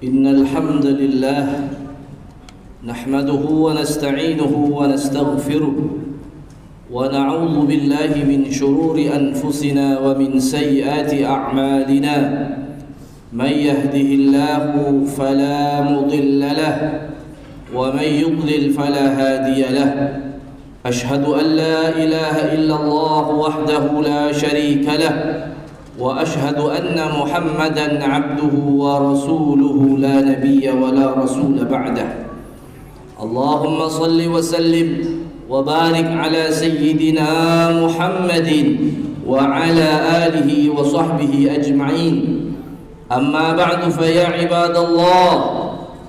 إن الحمد لله نحمده ونستعينه ونستغفره ونعوذ بالله من شرور أنفسنا ومن سيئات أعمالنا من يهده الله فلا مضل له ومن يضلل فلا هادي له أشهد أن لا إله إلا الله وحده لا شريك له وأشهد أن محمدا عبده ورسوله لا نبي ولا رسول بعده اللهم صل وسلم وبارك على سيدنا محمد وعلى آله وصحبه أجمعين أما بعد فيا عباد الله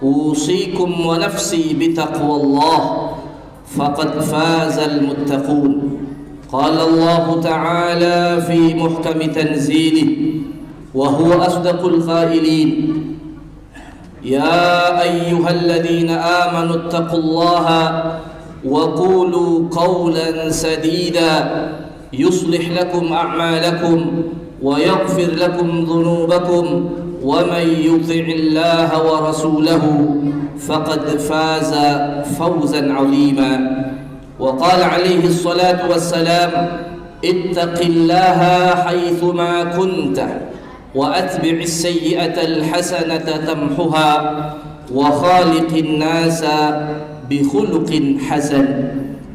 أوصيكم ونفسي بتقوى الله فقد فاز المتقون قال الله تعالى في محكم تنزيله وهو أصدق القائلين يا أيها الذين آمنوا اتقوا الله وقولوا قولا سديدا يصلح لكم أعمالكم ويغفر لكم ذنوبكم ومن يطع الله ورسوله فقد فاز فوزا عظيما وقال عليه الصلاة والسلام اتق الله حيثما كنت وأتبع السيئة الحسنة تمحها وخالق الناس بخلق حسن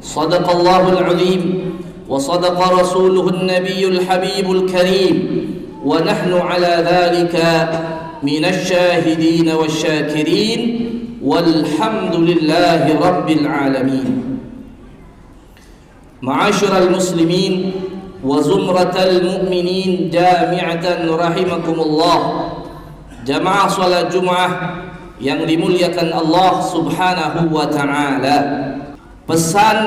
صدق الله العظيم وصدق رسوله النبي الحبيب الكريم ونحن على ذلك من الشاهدين والشاكرين والحمد لله رب العالمين معاشر المسلمين وزمرة المؤمنين جامعة رحمكم الله jamaah salat Jumat yang dimuliakan Allah Subhanahu wa taala. Pesan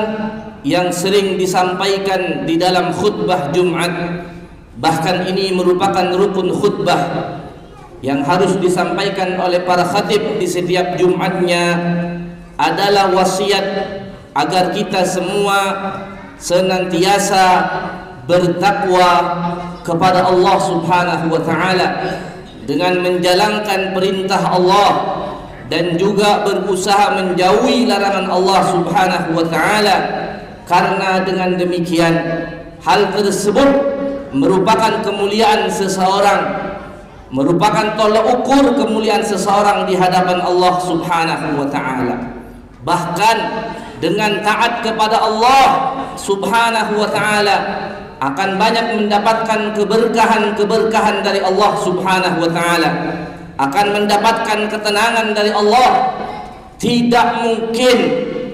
yang sering disampaikan di dalam khutbah Jumat, bahkan ini merupakan rukun khutbah yang harus disampaikan oleh para khatib di setiap Jumatnya, adalah wasiat agar kita semua senantiasa bertakwa kepada Allah Subhanahu wa taala dengan menjalankan perintah Allah dan juga berusaha menjauhi larangan Allah Subhanahu wa taala, karena dengan demikian hal tersebut merupakan kemuliaan seseorang, merupakan tolak ukur kemuliaan seseorang di hadapan Allah Subhanahu wa taala. Bahkan dengan taat kepada Allah Subhanahu wa taala akan banyak mendapatkan keberkahan-keberkahan dari Allah Subhanahu wa taala, akan mendapatkan ketenangan dari Allah. Tidak mungkin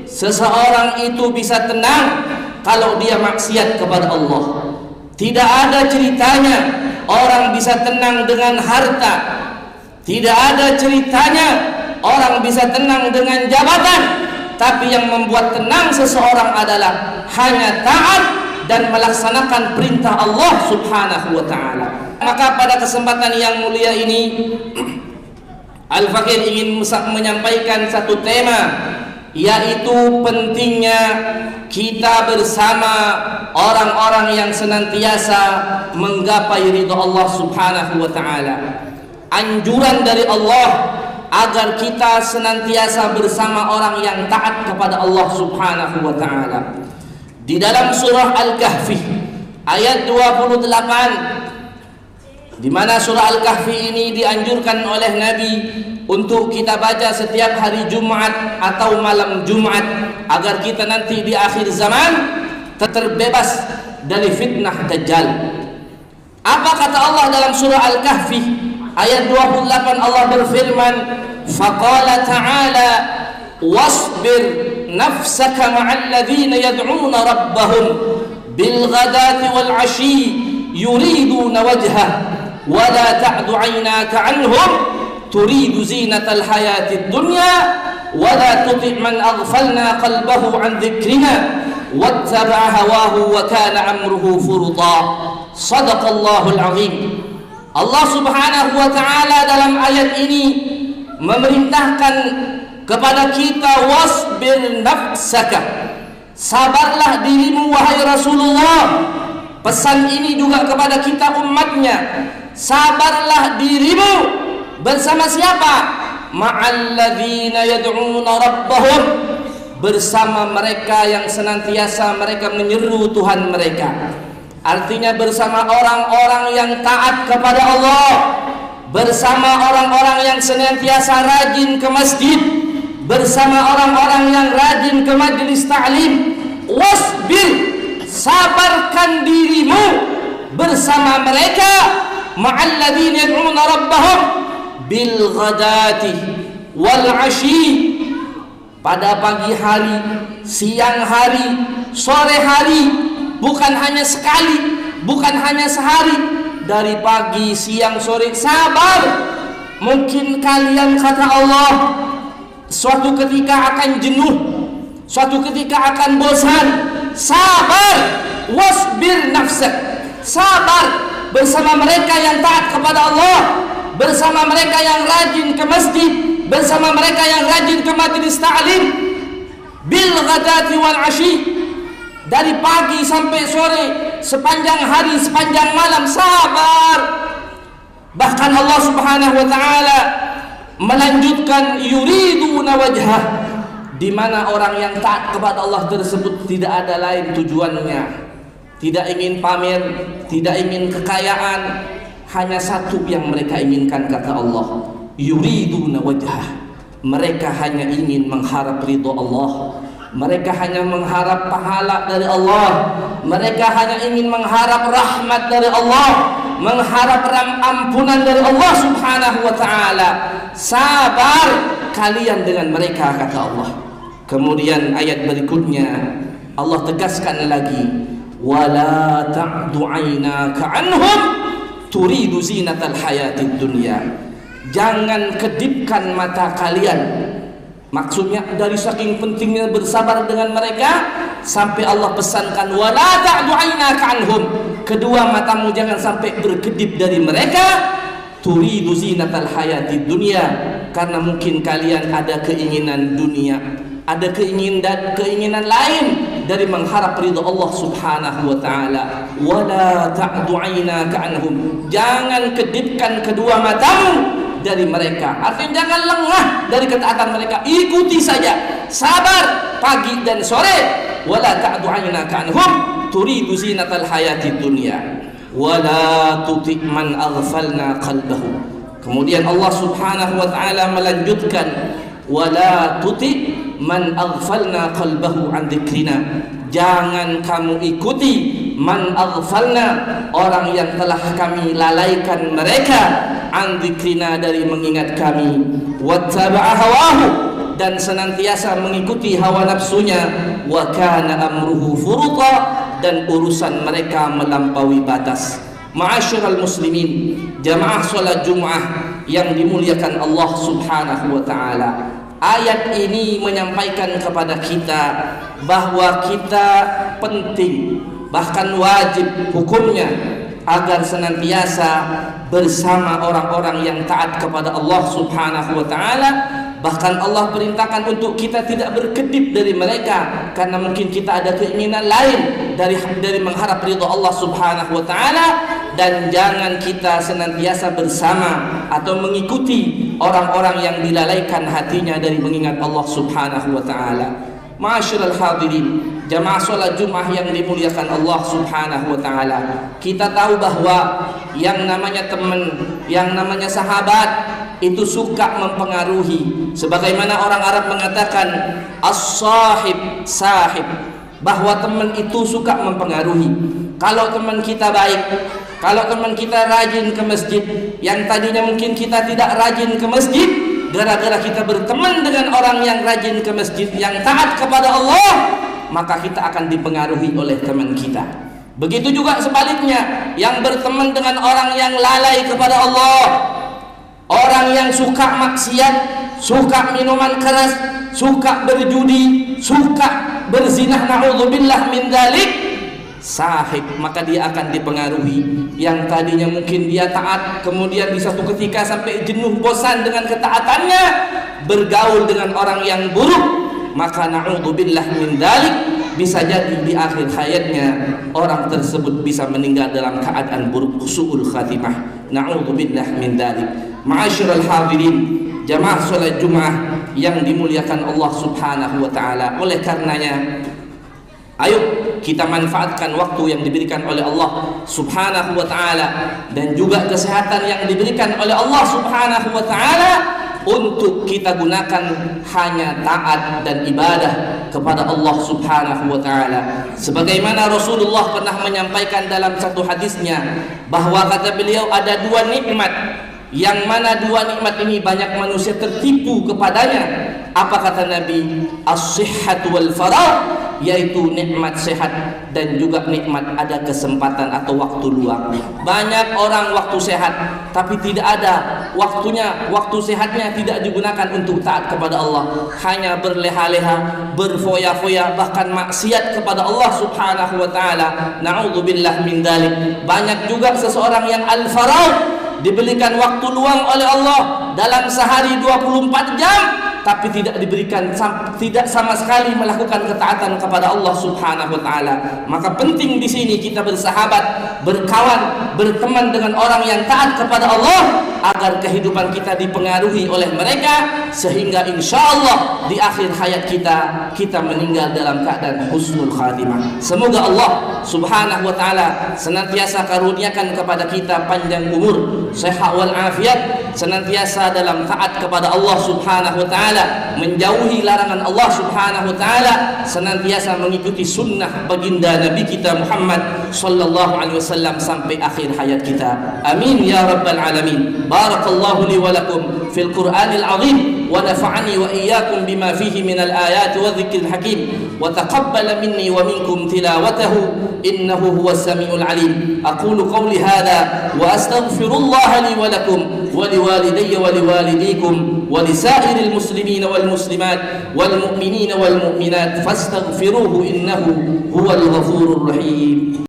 seseorang itu bisa tenang kalau dia maksiat kepada Allah. Tidak ada ceritanya orang bisa tenang dengan harta. Tidak ada ceritanya orang bisa tenang dengan jabatan. Tapi yang membuat tenang seseorang adalah hanya taat dan melaksanakan perintah Allah Subhanahu wa taala. Maka pada kesempatan yang mulia ini Al-Fakir ingin menyampaikan satu tema, yaitu pentingnya kita bersama orang-orang yang senantiasa menggapai ridha Allah Subhanahu wa taala. Anjuran dari Allah agar kita senantiasa bersama orang yang taat kepada Allah Subhanahu wa taala. Di dalam surah Al-Kahfi ayat 28, di mana surah Al-Kahfi ini dianjurkan oleh Nabi untuk kita baca setiap hari Jumat atau malam Jumat, agar kita nanti di akhir zaman terbebas dari fitnah Dajjal. Apa kata Allah dalam surah Al-Kahfi ayat 28? Allah berfirman, faqala ta'ala wasbir nafsaka ma'al ladzina yad'una rabbahum bil ghadati wal 'ashi yuriduna wajhah wa la ta'du 'aynaka 'anhum turidu zinatal hayatid dunya wa la tuti' man aghfalna qalbahu 'an dhikrina wattaba'a hawahu wa kana amruhu furuta. Shadaqallahul 'azim. Allah Subhanahu wa taala dalam ayat ini memerintahkan kepada kita, wasbir nafsaka, sabarlah dirimu wahai Rasulullah. Pesan ini juga kepada kita umatnya, sabarlah dirimu bersama siapa? ma'al ladzina yad'una rabbahum, bersama mereka yang senantiasa mereka menyeru Tuhan mereka. Artinya bersama orang-orang yang taat kepada Allah, bersama orang-orang yang senantiasa rajin ke masjid, bersama orang-orang yang rajin ke majelis ta'lim. Wasbir, sabarkan dirimu bersama mereka, ma'al ladzina yad'una rabbahum bil ghadati wal 'ashi, pada pagi hari, siang hari, sore hari, bukan hanya sekali, bukan hanya sehari, dari pagi, siang, sore. Sabar. Mungkin kalian, kata Allah, suatu ketika akan jenuh, suatu ketika akan bosan. Sabar. Wasbir nafsak, sabar bersama mereka yang taat kepada Allah, bersama mereka yang rajin ke masjid, bersama mereka yang rajin ke majelis ta'lim. Bil ghadati wal 'ashi, dari pagi sampai sore, sepanjang hari, sepanjang malam. Sabar. Bahkan Allah Subhanahu wa taala melanjutkan yuriduna wajhah, di mana orang yang taat kepada Allah tersebut tidak ada lain tujuannya, tidak ingin pamer, tidak ingin kekayaan, hanya satu yang mereka inginkan, kata Allah, yuriduna wajhah, mereka hanya ingin mengharap ridho Allah, mereka hanya mengharap pahala dari Allah, mereka hanya ingin mengharap rahmat dari Allah, mengharap ampunan dari Allah Subhanahu wa taala. Sabar kalian dengan mereka, kata Allah. Kemudian ayat berikutnya Allah tegaskan lagi, wala ta'du 'ainaka 'anhum turidu zinatal hayatid dunya, jangan kedipkan mata kalian. Maksudnya dari saking pentingnya bersabar dengan mereka, sampai Allah pesankan wala ta'du 'ainaka 'anhum, kedua matamu jangan sampai berkedip dari mereka. Turidu zinatal hayatid dunya, karena mungkin kalian ada keinginan dunia, ada keinginan lain dari mengharap ridha Allah Subhanahu wa taala. Wala ta'du 'ainaka 'anhum, jangan kedipkan kedua matamu dari mereka. Artinya jangan lengah dari ketaatan mereka, ikuti saja, sabar pagi dan sore. Wala ta'du 'ainaka 'anhum turidu zinatal hayatid dunya wala tuti' man aghfalna qalbahu. Kemudian Allah Subhanahu wa taala melanjutkan, wala tuti' man aghfalna qalbahu an dzikrina, jangan kamu ikuti man aghfalna, orang yang telah kami lalaikan mereka, an dzikrina, dari mengingat kami, wattaba'a hawahu, dan senantiasa mengikuti hawa nafsunya, wa kana amruhu furuta, dan urusan mereka melampaui batas. Ma'asyiral muslimin, jamaah salat Jumat yang dimuliakan Allah Subhanahu wa taala, ayat ini menyampaikan kepada kita bahwa kita penting, bahkan wajib hukumnya, agar senantiasa bersama orang-orang yang taat kepada Allah Subhanahu wa taala. Bahkan Allah perintahkan untuk kita tidak berkedip dari mereka, karena mungkin kita ada keinginan lain dari mengharap ridha Allah Subhanahu wa taala. Dan jangan kita senantiasa bersama atau mengikuti orang-orang yang dilalaikan hatinya dari mengingat Allah Subhanahu wa taala. Ma'asyiral hadirin, jamaah salat Jumat yang dimuliakan Allah Subhanahu wa taala, kita tahu bahwa yang namanya teman, yang namanya sahabat itu suka mempengaruhi. Sebagaimana orang Arab mengatakan as-sahib sahib, bahwa teman itu suka mempengaruhi. Kalau teman kita baik, kalau teman kita rajin ke masjid, yang tadinya mungkin kita tidak rajin ke masjid, gara-gara kita berteman dengan orang yang rajin ke masjid, yang taat kepada Allah, maka kita akan dipengaruhi oleh teman kita. Begitu juga sebaliknya, yang berteman dengan orang yang lalai kepada Allah, orang yang suka maksiat, suka minuman keras, suka berjudi, suka berzinah, na'udzubillah min dzalik, sahib, maka dia akan dipengaruhi. Yang tadinya mungkin dia taat, kemudian di satu ketika sampai jenuh, bosan dengan ketaatannya, bergaul dengan orang yang buruk, maka na'udzubillah min dzalik, bisa jadi di akhir hayatnya orang tersebut bisa meninggal dalam keadaan buruk, su'ul khatimah, na'udzubillah min dzalik. Ma'asyiral hadirin, jamaah salat Jumat yang dimuliakan Allah Subhanahu wa taala. Oleh karenanya, ayo kita manfaatkan waktu yang diberikan oleh Allah Subhanahu wa taala dan juga kesehatan yang diberikan oleh Allah Subhanahu wa taala untuk kita gunakan hanya taat dan ibadah kepada Allah Subhanahu wa taala. Sebagaimana Rasulullah pernah menyampaikan dalam satu hadisnya bahwa kata beliau ada dua nikmat yang mana dua nikmat ini banyak manusia tertipu kepadanya. Apa kata Nabi? As-sihhat wal faragh, yaitu nikmat sehat dan juga nikmat ada kesempatan atau waktu luang. Banyak orang waktu sehat tapi tidak ada waktunya, waktu sehatnya tidak digunakan untuk taat kepada Allah, hanya berleha-leha, berfoya-foya, bahkan maksiat kepada Allah Subhanahu wa taala. Na'udzubillah min dzalik. Banyak juga seseorang yang al-faragh, diberikan waktu luang oleh Allah dalam sehari 24 jam tapi tidak diberikan, tidak sama sekali melakukan ketaatan kepada Allah Subhanahu wa taala. Maka penting di sini kita bersahabat, berkawan, berteman dengan orang yang taat kepada Allah agar kehidupan kita dipengaruhi oleh mereka sehingga insyaallah di akhir hayat kita meninggal dalam keadaan husnul khatimah. Semoga Allah Subhanahu wa taala senantiasa karuniakan kepada kita panjang umur, sehat wal afiat, senantiasa dalam taat kepada Allah Subhanahu wa taala, menjauhi larangan Allah Subhanahu wa taala, senantiasa mengikuti sunnah baginda Nabi kita Muhammad sallallahu alaihi wasallam sampai akhir hayat kita. Amin ya rabbal alamin. Barakallahu li wa lakum fil Qur'anil azim wa nafa'ani wa iyyakum bima fihi minal ayati wa dzikril hakim wa taqabbala minni wa minkum tilawatahu innahu huwas samiul alim. Aqulu qawli hadha wa astaghfirullah li wa lakum wa liwalidayya wa liwalidikum wa lisairil muslimina wal muslimat wal mu'minina wal mu'minat fastaghfiruhu innahu huwal ghafurur rahim.